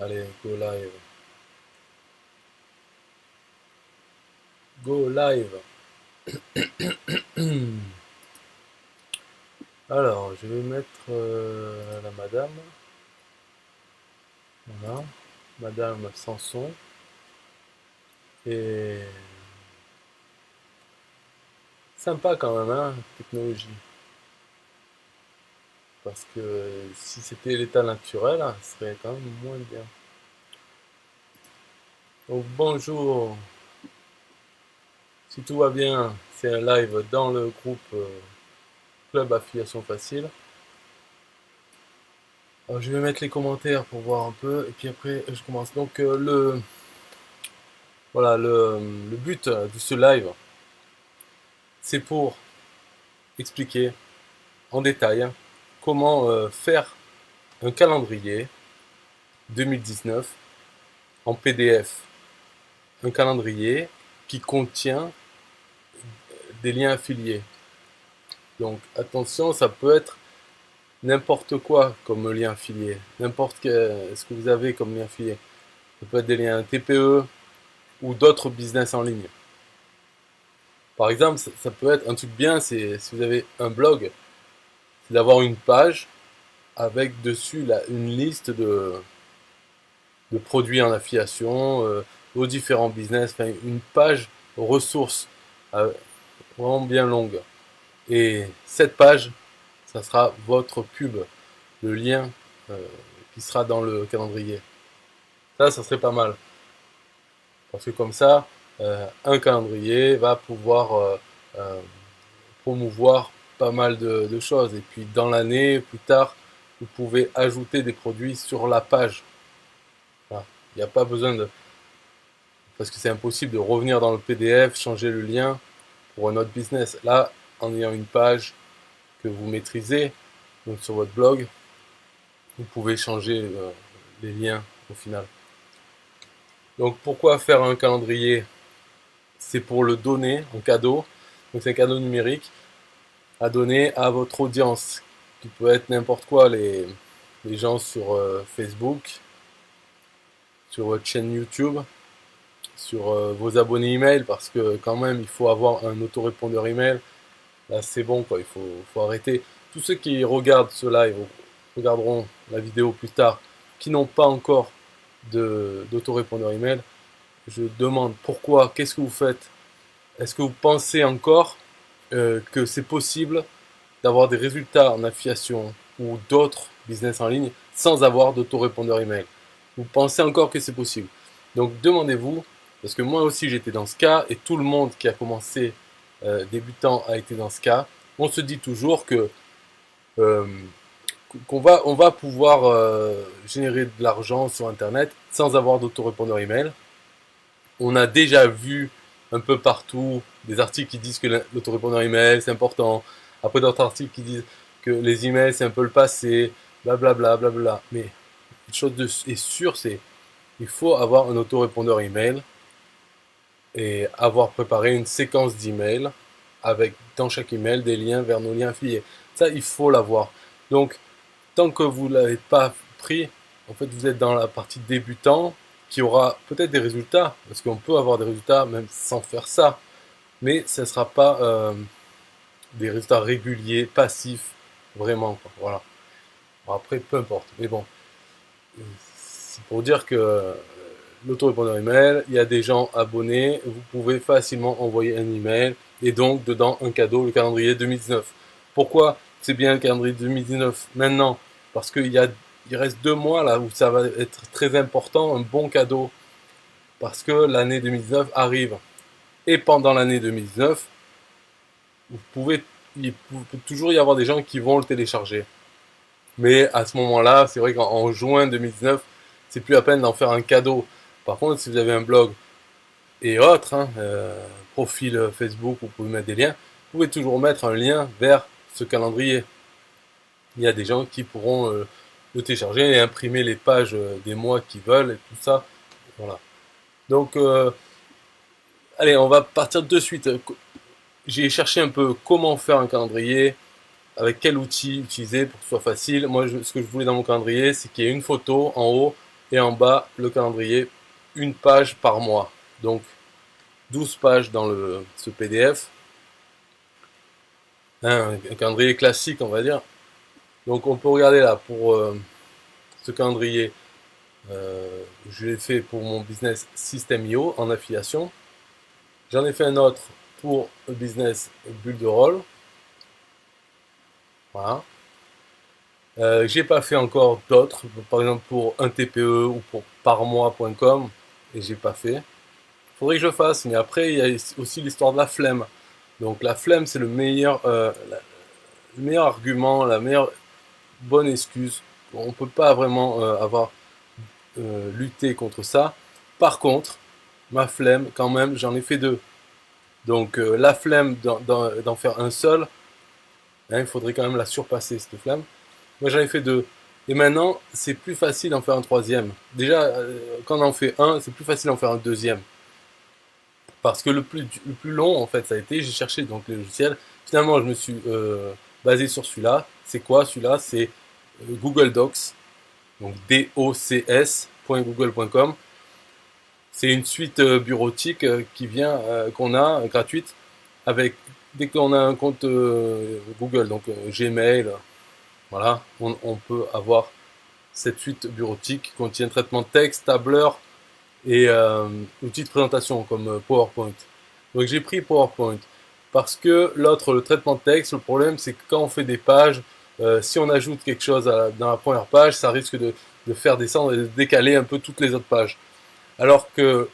Allez, go live. Go live. Alors, je vais mettre la madame. Voilà. Madame Sanson. Et sympa quand même, hein, technologie. Parce que si c'était l'état naturel, hein, ce serait quand même moins bien. Donc bonjour, si tout va bien, c'est un live dans le groupe Club Affiliation Facile. Alors, je vais mettre les commentaires pour voir un peu, et puis après je commence. Donc voilà, le but de ce live, c'est pour expliquer en détail comment faire un calendrier 2019 en PDF. Un calendrier qui contient des liens affiliés. Donc attention, ça peut être n'importe quoi comme lien affilié. N'importe ce que vous avez comme lien affilié. Ça peut être des liens TPE ou d'autres business en ligne. Par exemple, ça peut être un truc bien, c'est si vous avez un blog, c'est d'avoir une page avec dessus une liste de produits en affiliation, aux différents business, enfin une page ressources vraiment bien longue. Et cette page, ça sera votre pub, le lien euh, qui sera dans le calendrier. Ça serait pas mal. Parce que comme ça, un calendrier va pouvoir euh, promouvoir pas mal de choses. Et puis dans l'année, plus tard, vous pouvez ajouter des produits sur la page. Voilà. Il n'y a pas besoin de... Parce que c'est impossible de revenir dans le PDF, changer le lien pour un autre business. Là, en ayant une page que vous maîtrisez, donc sur votre blog, vous pouvez changer les liens au final. Donc pourquoi faire un calendrier? C'est pour le donner en cadeau. Donc c'est un cadeau numérique à donner à votre audience, qui peut être n'importe quoi, les gens sur Facebook, sur votre chaîne YouTube, sur vos abonnés email, parce que quand même il faut avoir un autorépondeur email. Là c'est bon quoi, faut arrêter. Tous ceux qui regardent ce live regarderont la vidéo plus tard, qui n'ont pas encore d'autorépondeur email. Je demande pourquoi, qu'est-ce que vous faites? Est-ce que vous pensez encore que c'est possible d'avoir des résultats en affiliation ou d'autres business en ligne sans avoir d'autorépondeur email? Vous pensez encore que c'est possible? Donc demandez-vous, parce que moi aussi j'étais dans ce cas, et tout le monde qui a commencé débutant a été dans ce cas. On se dit toujours que euh, on va pouvoir générer de l'argent sur Internet sans avoir d'autorépondeur email. On a déjà vu un peu partout des articles qui disent que l'autorépondeur email c'est important. Après d'autres articles qui disent que les emails c'est un peu le passé, blablabla, blablabla. Mais une chose est sûre, c'est il faut avoir un autorépondeur email et avoir préparé une séquence d'emails avec dans chaque email des liens vers nos liens affiliés. Ça, il faut l'avoir. Donc, tant que vous ne l'avez pas pris, en fait, vous êtes dans la partie débutant qui aura peut-être des résultats, parce qu'on peut avoir des résultats même sans faire ça, mais ça ne sera pas des résultats réguliers, passifs, vraiment. Quoi. Voilà. Alors après, peu importe. Mais bon, c'est pour dire que l'autorépondeur email, il y a des gens abonnés, vous pouvez facilement envoyer un email et donc dedans un cadeau, le calendrier 2019. Pourquoi c'est bien le calendrier 2019 maintenant? Parce il reste 2 mois là où ça va être très important, un bon cadeau, parce que l'année 2019 arrive. Et pendant l'année 2019, il peut toujours y avoir des gens qui vont le télécharger. Mais à ce moment-là, c'est vrai qu'en juin 2019, c'est plus la peine d'en faire un cadeau. Par contre, si vous avez un blog et autres, hein, profil Facebook, vous pouvez mettre des liens, vous pouvez toujours mettre un lien vers ce calendrier. Il y a des gens qui pourront le télécharger et imprimer les pages des mois qu'ils veulent et tout ça. Voilà. Donc, allez, on va partir de suite. J'ai cherché un peu comment faire un calendrier, avec quel outil utiliser pour que ce soit facile. Moi, ce que je voulais dans mon calendrier, c'est qu'il y ait une photo en haut et en bas le calendrier, une page par mois. Donc 12 pages dans ce PDF. Un calendrier classique, on va dire. Donc on peut regarder là pour ce calendrier. Je l'ai fait pour mon business System.io en affiliation. J'en ai fait un autre pour le business Bulle de Rôle. Voilà. J'ai pas fait encore d'autres, par exemple pour un TPE ou pour parmois.com, et j'ai pas fait. Faudrait que je fasse, mais après il y a aussi l'histoire de la flemme. Donc la flemme c'est le meilleur argument, la meilleure bonne excuse. On peut pas vraiment avoir lutté contre ça. Par contre, ma flemme quand même, j'en ai fait deux. Donc la flemme d'en faire un seul, hein, il faudrait quand même la surpasser cette flemme. Moi j'en ai fait deux. Et maintenant, c'est plus facile d'en faire un troisième. Déjà, quand on en fait un, c'est plus facile d'en faire un deuxième. Parce que le plus long, en fait, ça a été, j'ai cherché donc les logiciels. Finalement, je me suis basé sur celui-là. C'est quoi celui-là? C'est Google Docs, donc docs.google.com. C'est une suite bureautique qui vient, qu'on a, gratuite, avec, dès qu'on a un compte Google, donc Gmail, voilà, on peut avoir cette suite bureautique qui contient traitement de texte, tableur et outils de présentation comme PowerPoint. Donc j'ai pris PowerPoint parce que l'autre, le traitement de texte, le problème c'est que quand on fait des pages, si on ajoute quelque chose dans la première page, ça risque de faire descendre et de décaler un peu toutes les autres pages. Alors que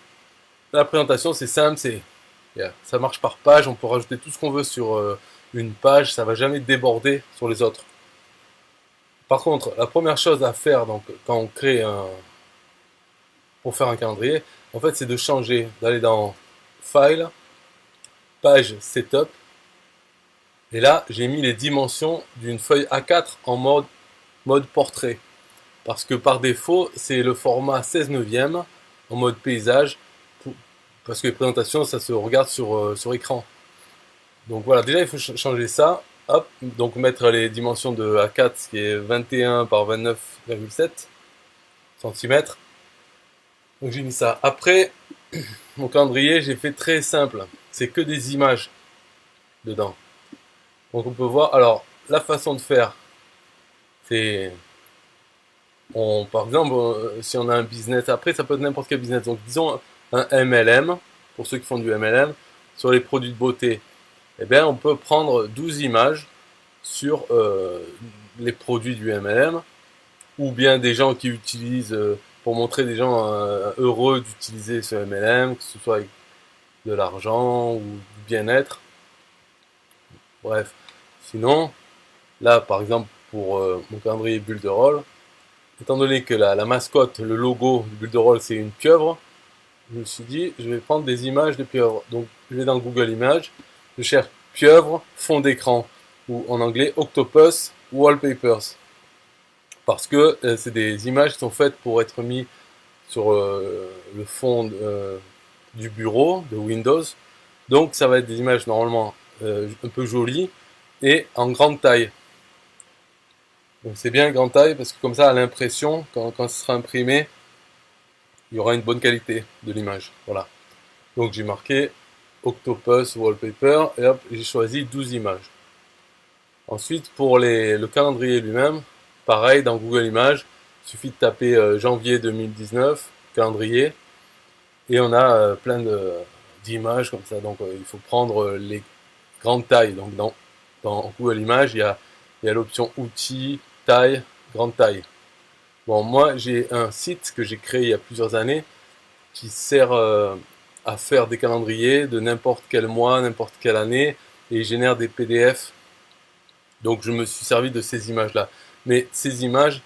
la présentation c'est simple, ça marche par page, on peut rajouter tout ce qu'on veut sur une page, ça va jamais déborder sur les autres. Par contre, la première chose à faire donc, quand on crée pour faire un calendrier, en fait, c'est de changer, d'aller dans File, Page Setup. Et là, j'ai mis les dimensions d'une feuille A4 en mode portrait. Parce que par défaut, c'est le format 16 neuvième en mode paysage. Parce que les présentations, ça se regarde sur écran. Donc voilà, déjà, il faut changer ça. Hop, donc mettre les dimensions de A4, qui est 21 par 29,7 cm. Donc j'ai mis ça. Après, mon calendrier, j'ai fait très simple. C'est que des images dedans. Donc on peut voir. Alors, la façon de faire, c'est... par exemple, si on a un business, après ça peut être n'importe quel business. Donc disons un MLM, pour ceux qui font du MLM, sur les produits de beauté. Eh bien, on peut prendre 12 images sur les produits du MLM, ou bien des gens qui utilisent, pour montrer des gens heureux d'utiliser ce MLM, que ce soit avec de l'argent ou du bien-être. Bref. Sinon, là, par exemple, pour mon calendrier bulle de rôle, étant donné que la mascotte, le logo du bulle de rôle, c'est une pieuvre, je me suis dit, je vais prendre des images de pieuvres. Donc, je vais dans Google Images, je cherche pieuvre, fond d'écran, ou en anglais, Octopus Wallpapers. Parce que c'est des images qui sont faites pour être mis sur le fond du bureau de Windows. Donc ça va être des images normalement un peu jolies et en grande taille. Donc c'est bien grande taille parce que comme ça à l'impression, quand ce sera imprimé, il y aura une bonne qualité de l'image. Voilà. Donc j'ai marqué Octopus Wallpaper et hop, j'ai choisi 12 images. Ensuite pour le calendrier lui-même, pareil dans Google Images, il suffit de taper janvier 2019, calendrier, et on a plein d'images comme ça. Donc il faut prendre les grandes tailles. Donc dans Google Images, il y a l'option outils, taille, grande taille. Bon, moi j'ai un site que j'ai créé il y a plusieurs années qui sert à faire des calendriers de n'importe quel mois, n'importe quelle année, et il génère des PDF. Donc je me suis servi de ces images-là. Mais ces images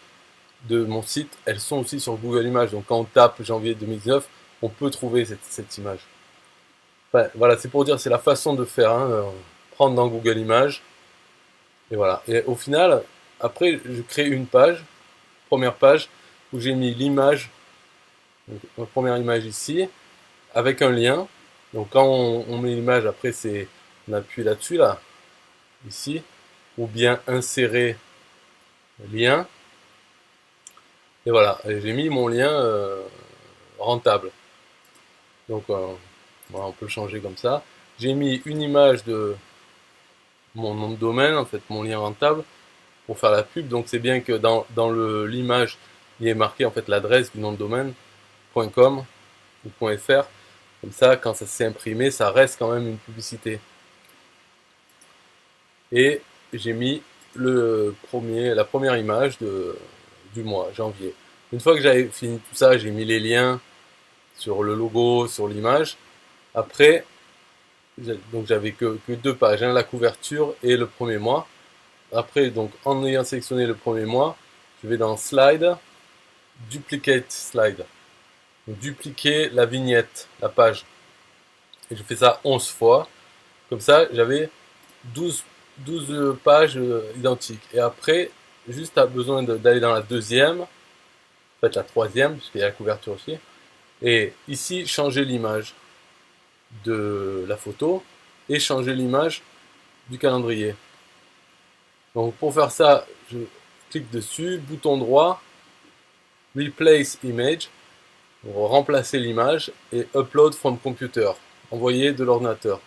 de mon site, elles sont aussi sur Google Images. Donc quand on tape janvier 2019, on peut trouver cette image. Enfin, voilà, c'est pour dire, c'est la façon de faire. Hein, prendre dans Google Images. Et voilà. Et au final, après, je crée une page, première page, où j'ai mis l'image, ma première image ici, avec un lien. Donc quand on met l'image, après, on appuie là-dessus, là, ici, ou bien insérer lien. Et voilà, et j'ai mis mon lien rentable. Donc voilà, on peut le changer comme ça. J'ai mis une image de mon nom de domaine, en fait mon lien rentable, pour faire la pub. Donc c'est bien que dans l'image, il y ait marqué en fait l'adresse du nom de domaine, .com ou .fr. Comme ça, quand ça s'est imprimé, ça reste quand même une publicité. Et j'ai mis la première image du mois, janvier. Une fois que j'avais fini tout ça, j'ai mis les liens sur le logo, sur l'image. Après, donc j'avais que deux pages, hein, la couverture et le premier mois. Après, donc en ayant sélectionné le premier mois, je vais dans Slide, Duplicate Slide. Donc, dupliquer la vignette, la page. Et je fais ça 11 fois. Comme ça, j'avais 12 pages identiques. Et après, juste à besoin d'aller dans la deuxième, en fait la troisième, puisqu'il y a la couverture aussi. Et ici, changer l'image de la photo et changer l'image du calendrier. Donc pour faire ça, je clique dessus, bouton droit, Replace Image, pour remplacer l'image, et Upload from Computer, envoyer de l'ordinateur.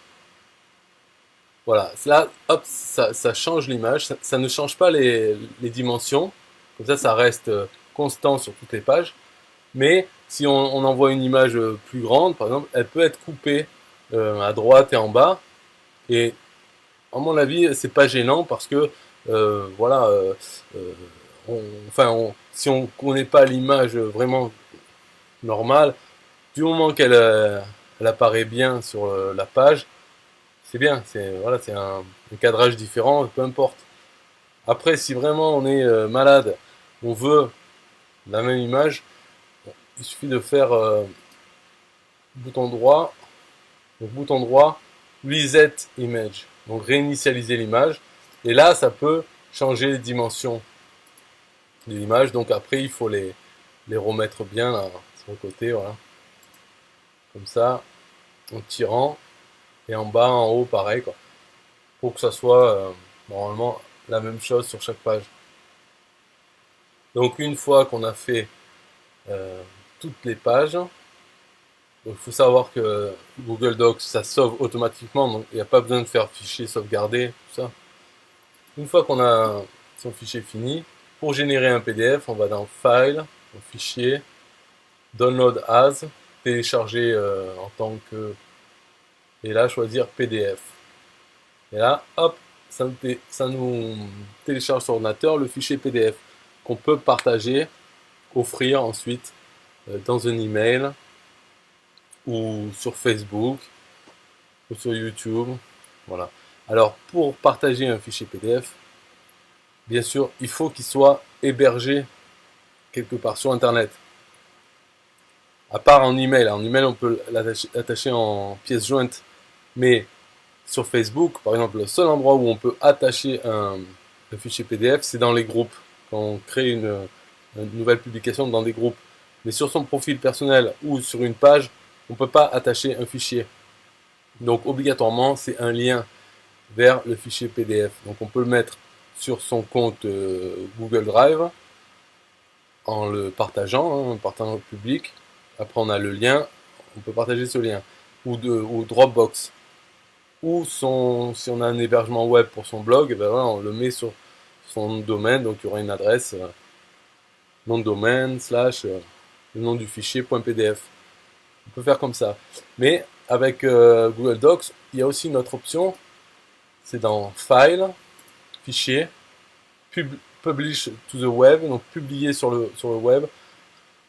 Voilà, là, hop, ça change l'image, ça ne change pas les dimensions, comme ça reste constant sur toutes les pages, mais si on envoie une image plus grande, par exemple, elle peut être coupée à droite et en bas, et à mon avis, c'est pas gênant parce que, voilà, si on connaît pas l'image vraiment normale, du moment qu'elle elle apparaît bien sur la page, c'est bien, c'est un cadrage différent, peu importe. Après, si vraiment on est malade, on veut la même image, il suffit de faire bouton droit, donc bouton droit, reset image, donc réinitialiser l'image, et là ça peut changer les dimensions de l'image, donc après il faut les remettre bien là, sur le côté, voilà, comme ça, en tirant, et en bas, en haut, pareil, quoi, pour que ça soit normalement la même chose sur chaque page. Donc une fois qu'on a fait toutes les pages, donc il faut savoir que Google Docs ça sauve automatiquement, donc il n'y a pas besoin de faire fichier sauvegarder, tout ça. Une fois qu'on a son fichier fini, pour générer un PDF, on va dans File, Fichier, Download As, télécharger en tant que, et là choisir PDF. Et là, hop, ça nous télécharge sur ordinateur le fichier PDF qu'on peut partager, offrir ensuite dans un email ou sur Facebook ou sur YouTube. Voilà. Alors pour partager un fichier PDF, bien sûr, il faut qu'il soit hébergé quelque part sur Internet. À part en email. En email, on peut l'attacher en pièce jointe. Mais sur Facebook, par exemple, le seul endroit où on peut attacher un fichier PDF, c'est dans les groupes. Quand on crée une nouvelle publication dans des groupes. Mais sur son profil personnel ou sur une page, on ne peut pas attacher un fichier. Donc obligatoirement, c'est un lien vers le fichier PDF. Donc on peut le mettre sur son compte Google Drive en le partageant, hein, en partageant au public. Après on a le lien, on peut partager ce lien. Ou Dropbox. Ou si on a un hébergement web pour son blog, ben voilà, on le met sur son nom de domaine, donc il y aura une adresse, nom de domaine, slash, le nom du fichier, .pdf. On peut faire comme ça. Mais avec Google Docs, il y a aussi une autre option, c'est dans File, Fichier, Publish to the Web, donc publier sur le web.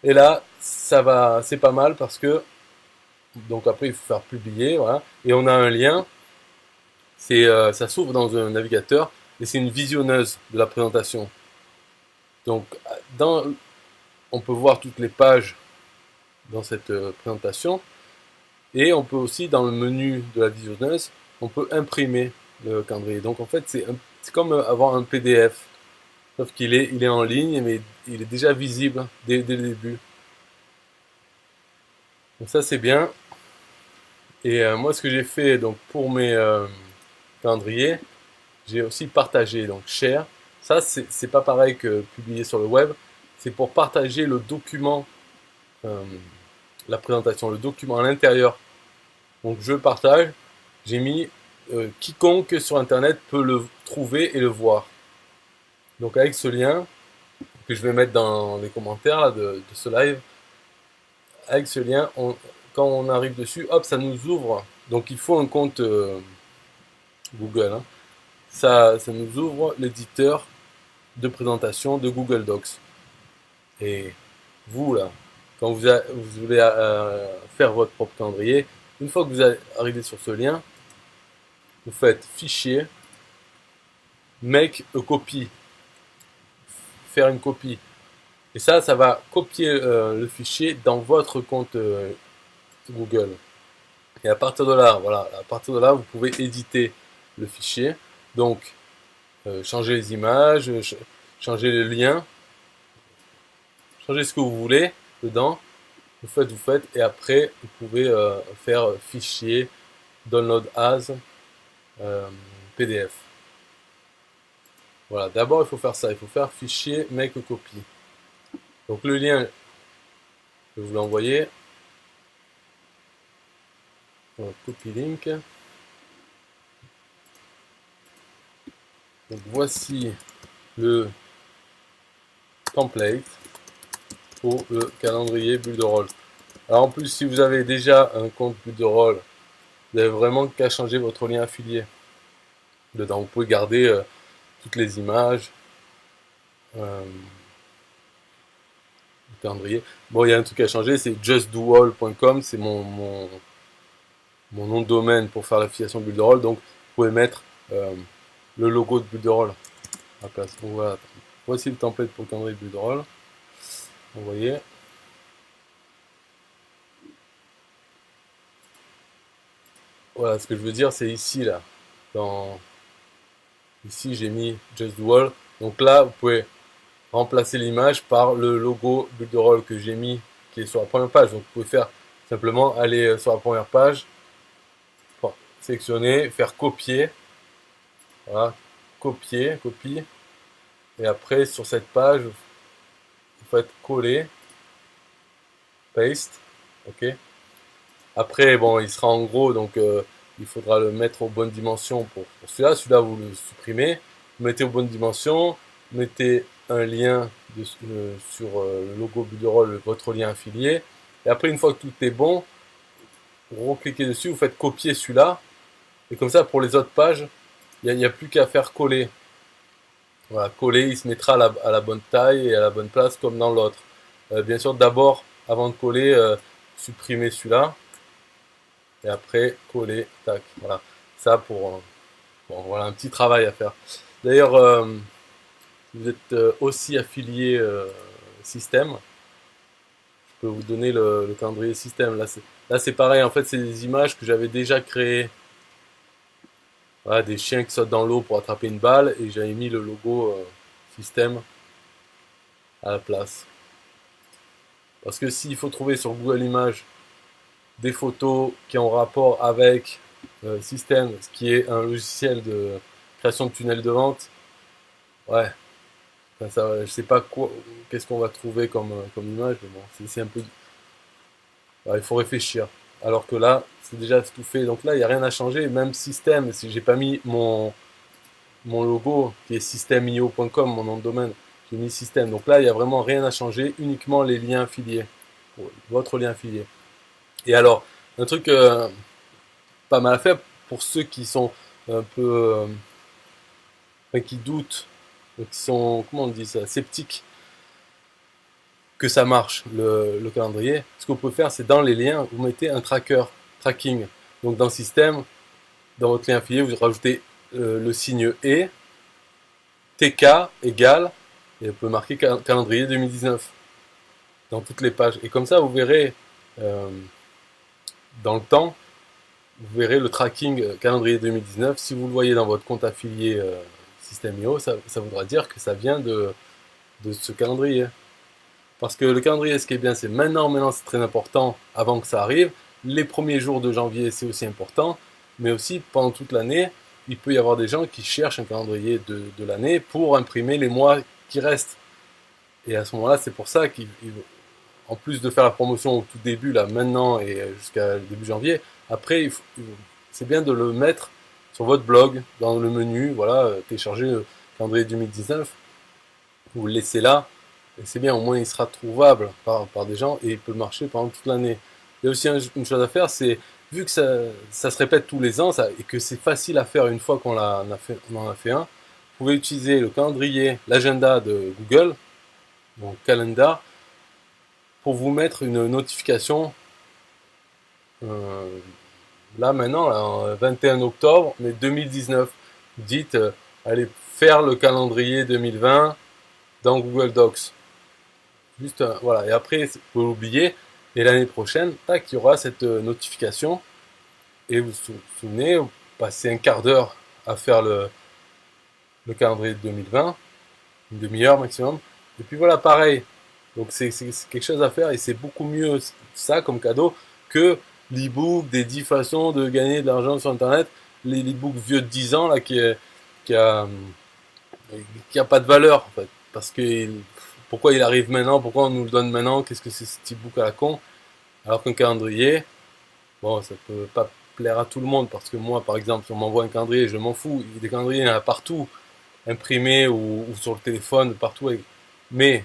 Et là, c'est pas mal parce que, donc après il faut faire publier, voilà, et on a un lien, ça s'ouvre dans un navigateur, et c'est une visionneuse de la présentation. Donc, on peut voir toutes les pages dans cette présentation, et on peut aussi, dans le menu de la visionneuse, on peut imprimer le calendrier. Donc en fait, c'est comme avoir un PDF, sauf qu'il il est en ligne, mais il est déjà visible dès le début. Donc ça, c'est bien. Et moi, ce que j'ai fait donc, pour mes calendriers, j'ai aussi partagé, donc share. Ça, c'est pas pareil que publier sur le web. c'est pour partager le document, euh, la présentation, le document à l'intérieur. Donc je partage, j'ai mis quiconque sur internet peut le trouver et le voir. Donc avec ce lien que je vais mettre dans les commentaires là, de ce live, avec ce lien, quand on arrive dessus, hop, ça nous ouvre. Donc il faut un compte Google. Hein. Ça nous ouvre l'éditeur de présentation de Google Docs. Et vous, là, quand vous voulez faire votre propre calendrier, une fois que vous arrivez sur ce lien, vous faites fichier, make a copy, faire une copie. Et ça va copier le fichier dans votre compte Google. Et à partir de là, voilà, à partir de là, vous pouvez éditer le fichier. Donc, changer les images, changer les liens, changer ce que vous voulez dedans. Vous faites, et après, vous pouvez faire fichier, download as, PDF. Voilà, d'abord, il faut faire ça. Il faut faire fichier, make a copy. Donc, le lien, je vais vous l'envoyer. Copy link. Donc voici le template pour le calendrier bulle de rôle. Alors en plus, si vous avez déjà un compte bulle de rôle, vous n'avez vraiment qu'à changer votre lien affilié dedans. Vous pouvez garder toutes les images, le calendrier. Bon, il y a un truc à changer, c'est justdoall.com, c'est mon nom de domaine pour faire l'affiliation bulle de rôle. Donc vous pouvez mettre le logo de bulle de rôle à la place. Donc voilà. Voici le template pour le calendrier bulle de rôle. Vous voyez. Voilà, ce que je veux dire, c'est ici, là. Ici, j'ai mis Just Do All. Donc là, vous pouvez remplacer l'image par le logo bulle de rôle que j'ai mis, qui est sur la première page. Donc vous pouvez faire simplement aller sur la première page, sélectionner, faire copier. Voilà, copier, copie. Et après, sur cette page, vous faites coller, paste. Ok. Après, bon, il sera en gros, donc il faudra le mettre aux bonnes dimensions pour celui-là. Celui-là, vous le supprimez, vous mettez aux bonnes dimensions, mettez un lien sur le logo bulle de rôle, votre lien affilié. Et après, une fois que tout est bon, vous recliquez dessus, vous faites copier celui-là. Et comme ça, pour les autres pages, il n'y a plus qu'à faire coller. Voilà, coller, il se mettra à la bonne taille et à la bonne place comme dans l'autre. Bien sûr, d'abord, avant de coller, supprimez celui-là. Et après, coller, tac, voilà. Ça pour, bon, voilà, un petit travail à faire. D'ailleurs, vous êtes aussi affilié système. Je peux vous donner le calendrier système. Là, c'est pareil, en fait, c'est des images que j'avais déjà créées. Voilà, des chiens qui sautent dans l'eau pour attraper une balle, et j'avais mis le logo système à la place. Parce que s'il faut trouver sur Google Images des photos qui ont rapport avec System, ce qui est un logiciel de création de tunnels de vente, ouais, enfin, ça, je sais pas quoi, qu'est-ce qu'on va trouver comme image, mais bon, c'est un peu, ouais, il faut réfléchir. Alors que là, c'est déjà tout fait, donc là, il n'y a rien à changer, même System, si j'ai pas mis mon logo qui est systemio.com, mon nom de domaine, j'ai mis System, donc là, il n'y a vraiment rien à changer, uniquement les liens affiliés, votre lien affilié. Et alors, un truc pas mal à faire pour ceux qui sont un peu, enfin, qui doutent, qui sont, comment on dit ça, sceptiques que ça marche, le calendrier. Ce que vous pouvez faire, c'est dans les liens, vous mettez un tracking. Donc dans le système, dans votre lien affilié, vous rajoutez le signe et, TK égale, et vous pouvez marquer calendrier 2019 dans toutes les pages. Et comme ça, vous verrez dans le temps, vous verrez le tracking calendrier 2019. Si vous le voyez dans votre compte affilié System.io, ça voudra dire que ça vient de ce calendrier. Parce que le calendrier, ce qui est bien, c'est maintenant c'est très important avant que ça arrive. Les premiers jours de janvier, c'est aussi important. Mais aussi, pendant toute l'année, il peut y avoir des gens qui cherchent un calendrier de l'année pour imprimer les mois qui restent. Et à ce moment-là, c'est pour ça qu'en plus de faire la promotion au tout début, là, maintenant et jusqu'à début janvier, après, c'est bien de le mettre sur votre blog, dans le menu, voilà, télécharger le calendrier 2019, vous le laissez là, et c'est bien, au moins il sera trouvable par des gens et il peut marcher pendant toute l'année. Il y a aussi une chose à faire, c'est vu que ça se répète tous les ans et que c'est facile à faire une fois on en a fait un, vous pouvez utiliser le calendrier, l'agenda de Google, donc Calendar, pour vous mettre une notification euh, là maintenant, là, en 21 octobre, mais 2019. Vous dites, allez faire le calendrier 2020 dans Google Docs. Juste, voilà. Et après, vous pouvez l'oublier. Et l'année prochaine, tac, il y aura cette notification. Et vous vous souvenez, vous passez un quart d'heure à faire le calendrier de 2020, une demi-heure maximum. Et puis voilà, pareil. Donc c'est quelque chose à faire et c'est beaucoup mieux ça comme cadeau que l'e-book des 10 façons de gagner de l'argent sur Internet. L'e-book vieux de 10 ans là qui a, qui a pas de valeur en fait. Parce que pourquoi il arrive maintenant, pourquoi on nous le donne maintenant, qu'est-ce que c'est ce petit book à la con. Alors qu'un calendrier, bon, ça peut pas plaire à tout le monde parce que moi par exemple, si on m'envoie un calendrier, je m'en fous. Des calendriers, il y en a partout, imprimés ou sur le téléphone, partout. Mais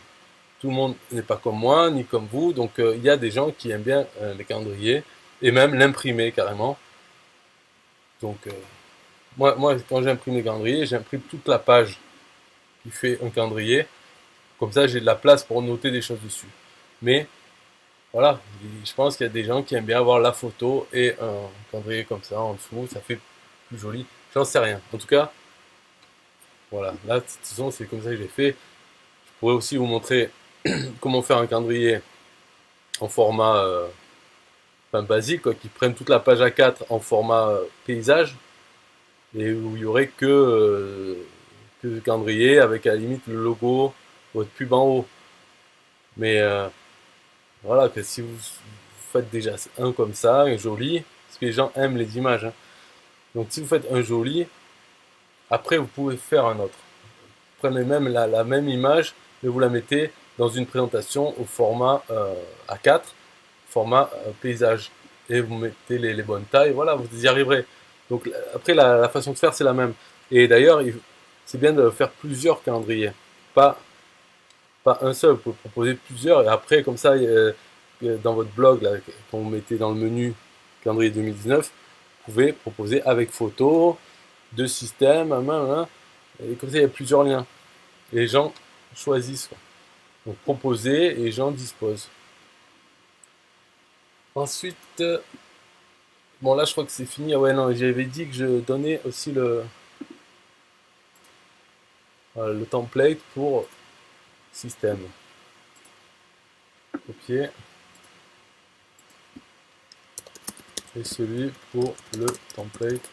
tout le monde n'est pas comme moi, ni comme vous, donc il y a des gens qui aiment bien les calendriers, et même l'imprimer carrément. Donc moi, quand j'imprime les calendriers, j'imprime toute la page qui fait un calendrier, comme ça j'ai de la place pour noter des choses dessus. Mais voilà, je pense qu'il y a des gens qui aiment bien avoir la photo et un calendrier comme ça en dessous, ça fait plus joli. J'en sais rien. En tout cas, voilà, là, de toute façon, c'est comme ça que j'ai fait. Je pourrais aussi vous montrer comment faire un calendrier en format enfin, basique, quoi, qui prennent toute la page A4 en format paysage, et où il y aurait que le calendrier avec à la limite le logo, votre pub en haut. Mais voilà, que si vous faites déjà un comme ça, un joli, parce que les gens aiment les images, hein. Donc si vous faites un joli, après vous pouvez faire un autre. Prenez même la même image, mais vous la mettez dans une présentation au format A4, format paysage. Et vous mettez les bonnes tailles, voilà, vous y arriverez. Donc après, la façon de faire, c'est la même. Et d'ailleurs, c'est bien de faire plusieurs calendriers. Pas, pas un seul, vous pouvez proposer plusieurs. Et après, comme ça, dans votre blog, là, quand vous mettez dans le menu calendrier 2019, vous pouvez proposer avec photo, deux systèmes, et comme ça, il y a plusieurs liens. Et les gens choisissent, quoi. Donc proposer et les gens disposent. Ensuite, bon là je crois que c'est fini. Ah ouais non, j'avais dit que je donnais aussi le template pour système. Copier. Et celui pour le template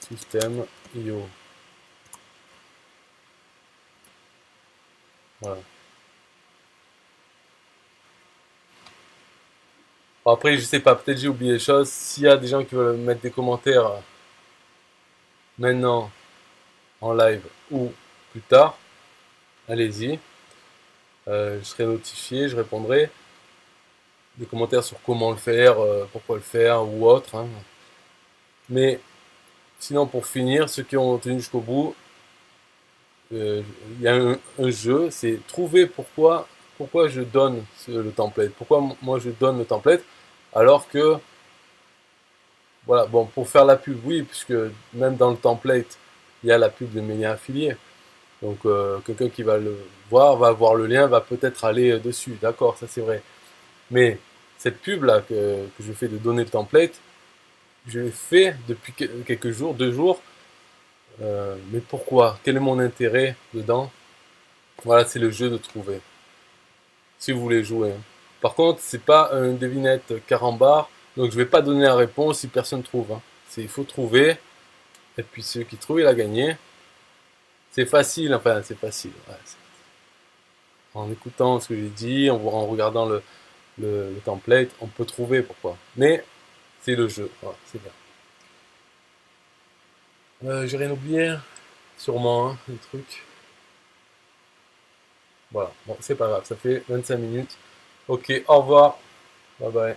système IO. Voilà. Bon, après je sais pas, peut-être j'ai oublié des choses. S'il y a des gens qui veulent mettre des commentaires maintenant en live ou plus tard, allez-y. Je serai notifié, je répondrai. Des commentaires sur comment le faire, pourquoi le faire ou autre, hein. Mais sinon, pour finir, ceux qui ont tenu jusqu'au bout, il y a un jeu, c'est trouver pourquoi je donne le template. Pourquoi moi je donne le template alors que, voilà, bon, pour faire la pub, oui, puisque même dans le template, il y a la pub de mes liens affiliés. Donc, quelqu'un qui va le voir, va voir le lien, va peut-être aller dessus. D'accord, ça c'est vrai. Mais cette pub là que je fais de donner le template, je l'ai fait depuis quelques jours, 2 jours. Mais pourquoi? Quel est mon intérêt dedans? Voilà, c'est le jeu de trouver. Si vous voulez jouer, hein. Par contre, c'est pas une devinette carambar, donc je vais pas donner la réponse si personne trouve, hein. Il faut trouver, et puis celui qui trouve, il a gagné. C'est facile, enfin c'est facile. Ouais, en écoutant ce que j'ai dit, en regardant le template, on peut trouver pourquoi. Mais c'est le jeu, voilà, c'est bien. J'ai rien oublié, sûrement, hein, des trucs. Voilà, bon, c'est pas grave, ça fait 25 minutes. Ok, au revoir. Bye bye.